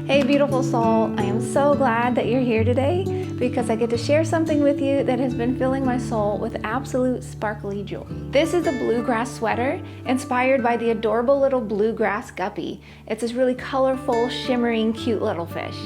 Hey beautiful soul, I am so glad that you're here today because I get to share something with you that has been filling my soul with absolute sparkly joy. This is a bluegrass sweater inspired by the adorable little bluegrass guppy. It's this really colorful, shimmering, cute little fish.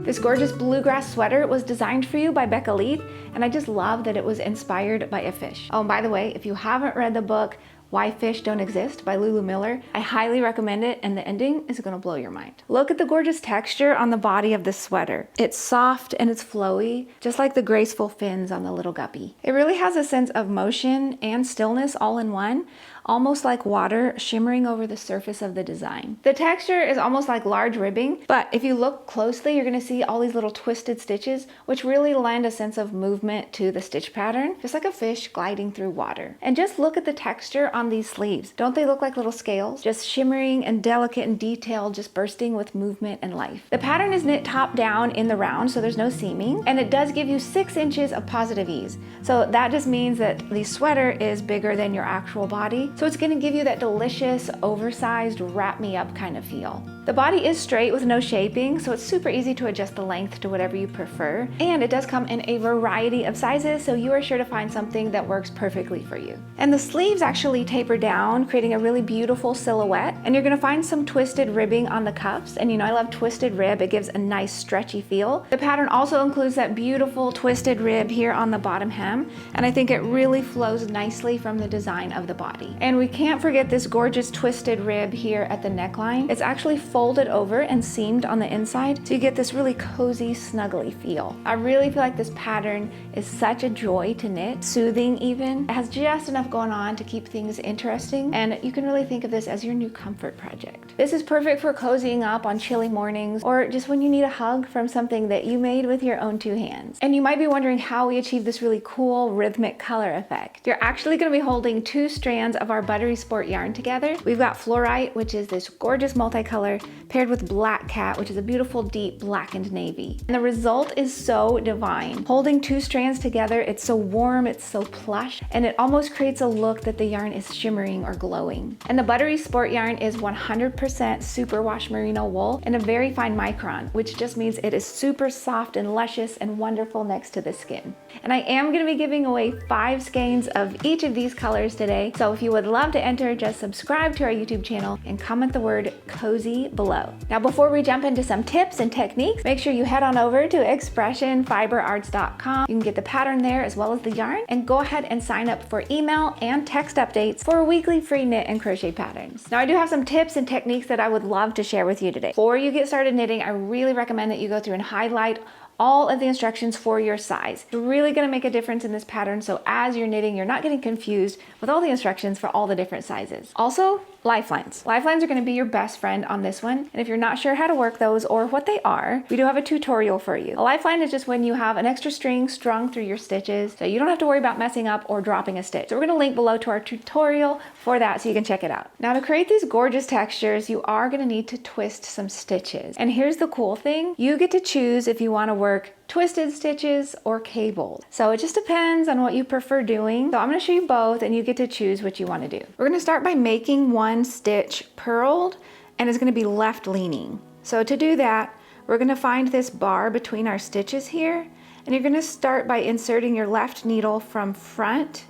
This gorgeous bluegrass sweater was designed for you by Becca Leith, and I just love that it was inspired by a fish. Oh, and by the way, if you haven't read the book Why Fish Don't Exist by Lulu Miller, I highly recommend it, and the ending is gonna blow your mind. Look at the gorgeous texture on the body of this sweater. It's soft and it's flowy, just like the graceful fins on the little guppy. It really has a sense of motion and stillness all in one, almost like water shimmering over the surface of the design. The texture is almost like large ribbing, but if you look closely, you're gonna see all these little twisted stitches, which really lend a sense of movement to the stitch pattern, just like a fish gliding through water. And just look at the texture on these sleeves. Don't they look like little scales? Just shimmering and delicate and detailed, just bursting with movement and life. The pattern is knit top down in the round, so there's no seaming, and it does give you 6 inches of positive ease. So that just means that the sweater is bigger than your actual body. So it's gonna give you that delicious, oversized, wrap me up kind of feel. The body is straight with no shaping, so it's super easy to adjust the length to whatever you prefer. And it does come in a variety of sizes, so you are sure to find something that works perfectly for you. And the sleeves actually taper down, creating a really beautiful silhouette. And you're gonna find some twisted ribbing on the cuffs. And you know I love twisted rib, it gives a nice stretchy feel. The pattern also includes that beautiful twisted rib here on the bottom hem, and I think it really flows nicely from the design of the body. And we can't forget this gorgeous twisted rib here at the neckline. It's actually folded over and seamed on the inside, so you get this really cozy, snuggly feel. I really feel like this pattern is such a joy to knit, soothing even. It has just enough going on to keep things interesting, and you can really think of this as your new comfort project. This is perfect for cozying up on chilly mornings, or just when you need a hug from something that you made with your own 2 hands. And you might be wondering how we achieve this really cool rhythmic color effect. You're actually going to be holding 2 strands of our Buttery Sport yarn together. We've got Fluorite, which is this gorgeous multicolor, paired with Black Cat, which is a beautiful deep blackened navy. And the result is so divine. Holding 2 strands together, it's so warm, it's so plush, and it almost creates a look that the yarn is shimmering or glowing. And the Buttery Sport yarn is 100% Superwash Merino Wool in a very fine micron, which just means it is super soft and luscious and wonderful next to the skin. And I am going to be giving away 5 skeins of each of these colors today, so if you would love to enter, just subscribe to our YouTube channel and comment the word cozy below. Now before we jump into some tips and techniques, make sure you head on over to expressionfiberarts.com. You can get the pattern there as well as the yarn, and go ahead and sign up for email and text updates for weekly free knit and crochet patterns. Now I do have some tips and techniques that I would love to share with you today. Before you get started knitting, I really recommend that you go through and highlight all of the instructions for your size. It's really gonna make a difference in this pattern, so as you're knitting, you're not getting confused with all the instructions for all the different sizes. Also, lifelines. Lifelines are gonna be your best friend on this one, and if you're not sure how to work those or what they are, we do have a tutorial for you. A lifeline is just when you have an extra string strung through your stitches, so you don't have to worry about messing up or dropping a stitch. So we're gonna link below to our tutorial for that so you can check it out. Now to create these gorgeous textures, you are gonna need to twist some stitches. And here's the cool thing, you get to choose if you wanna work twisted stitches or cabled. So it just depends on what you prefer doing. So I'm gonna show you both and you get to choose what you wanna do. We're gonna start by making one stitch purled, and it's gonna be left leaning. So to do that, we're gonna find this bar between our stitches here, and you're gonna start by inserting your left needle from front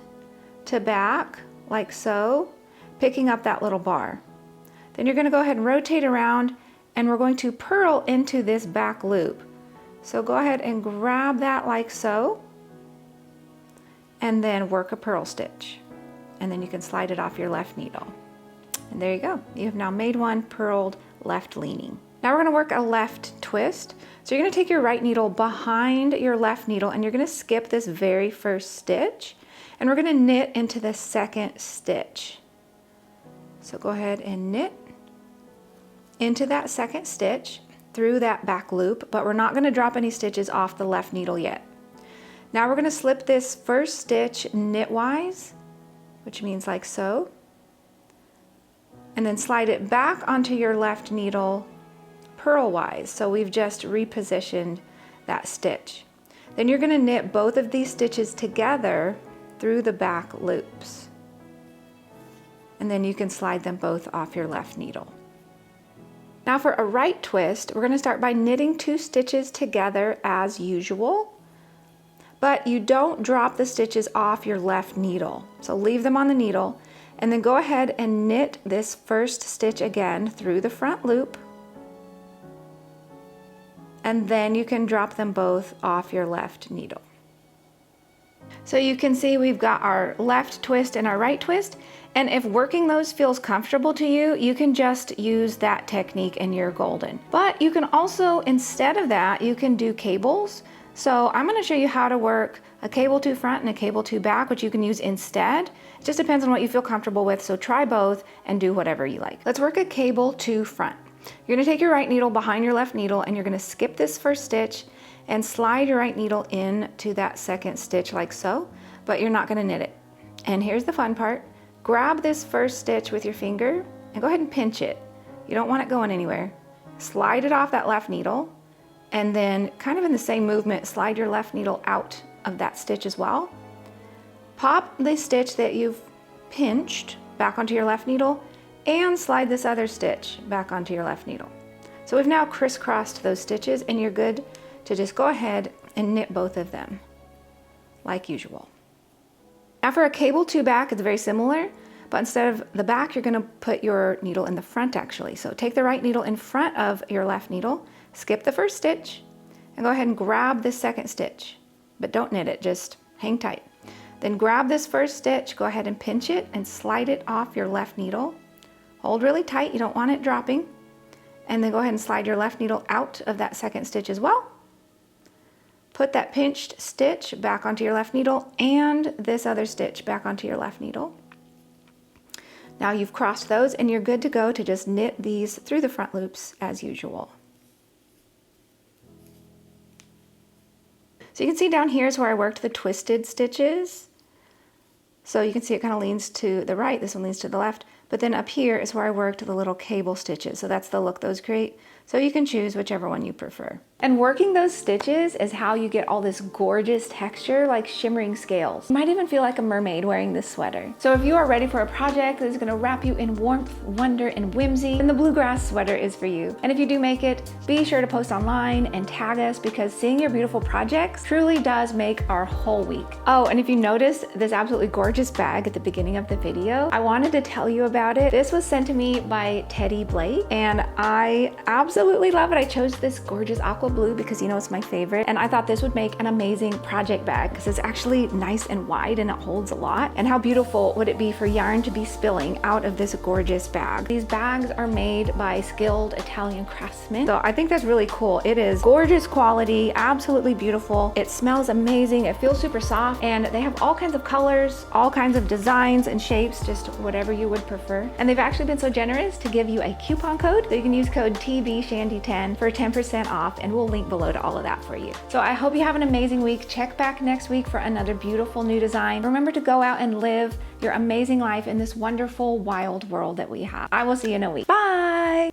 to back, like so, picking up that little bar. Then you're gonna go ahead and rotate around, and we're going to purl into this back loop. So go ahead and grab that like so, and then work a purl stitch. And then you can slide it off your left needle. And there you go. You have now made one purled left leaning. Now we're gonna work a left twist. So you're gonna take your right needle behind your left needle, and you're gonna skip this very first stitch, and we're gonna knit into the second stitch. So go ahead and knit into that second stitch through that back loop, but we're not going to drop any stitches off the left needle yet. Now we're going to slip this first stitch knitwise, which means like so, and then slide it back onto your left needle purlwise. So we've just repositioned that stitch. Then you're going to knit both of these stitches together through the back loops. and then you can slide them both off your left needle. Now for a right twist, we're going to start by knitting 2 stitches together as usual, but you don't drop the stitches off your left needle. So leave them on the needle, and then go ahead and knit this first stitch again through the front loop, and then you can drop them both off your left needle. So you can see we've got our left twist and our right twist, and if working those feels comfortable to you, you can just use that technique and you're golden. But you can also, instead of that, you can do cables. So I'm going to show you how to work a cable 2 front and a cable 2 back, which you can use instead. It just depends on what you feel comfortable with, so try both and do whatever you like. Let's work a cable 2 front. You're going to take your right needle behind your left needle, and you're going to skip this first stitch and slide your right needle into that second stitch like so, but you're not going to knit it. And here's the fun part. Grab this first stitch with your finger and go ahead and pinch it. You don't want it going anywhere. Slide it off that left needle, and then kind of in the same movement, slide your left needle out of that stitch as well. Pop the stitch that you've pinched back onto your left needle and slide this other stitch back onto your left needle. So we've now crisscrossed those stitches, and you're good to just go ahead and knit both of them like usual. Now for a cable 2 back, it's very similar, but instead of the back, you're going to put your needle in the front actually. So take the right needle in front of your left needle, skip the first stitch, and go ahead and grab this second stitch, but don't knit it, just hang tight. Then grab this first stitch, go ahead and pinch it and slide it off your left needle. Hold really tight, you don't want it dropping. And then go ahead and slide your left needle out of that second stitch as well. Put that pinched stitch back onto your left needle and this other stitch back onto your left needle. Now you've crossed those, and you're good to go to just knit these through the front loops as usual. So you can see down here is where I worked the twisted stitches. So you can see it kind of leans to the right, this one leans to the left, but then up here is where I worked the little cable stitches. So that's the look those create. So you can choose whichever one you prefer. And working those stitches is how you get all this gorgeous texture, like shimmering scales. You might even feel like a mermaid wearing this sweater. So if you are ready for a project that is going to wrap you in warmth, wonder, and whimsy, then the Bluegrass sweater is for you. And if you do make it, be sure to post online and tag us, because seeing your beautiful projects truly does make our whole week. Oh, and if you noticed this absolutely gorgeous bag at the beginning of the video, I wanted to tell you about it. This was sent to me by Teddy Blake, and I absolutely love it. I chose this gorgeous aqua blue because you know it's my favorite, and I thought this would make an amazing project bag because it's actually nice and wide and it holds a lot. And how beautiful would it be for yarn to be spilling out of this gorgeous bag? These bags are made by skilled Italian craftsmen, so I think that's really cool. It is gorgeous quality, absolutely beautiful. It smells amazing. It feels super soft, and they have all kinds of colors, all kinds of designs and shapes, just whatever you would prefer. And they've actually been so generous to give you a coupon code, so you can use code TBShandy10 for 10% off, and we'll link below to all of that for you. So I hope you have an amazing week. Check back next week for another beautiful new design. Remember to go out and live your amazing life in this wonderful, wild world that we have. I will see you in a week. Bye!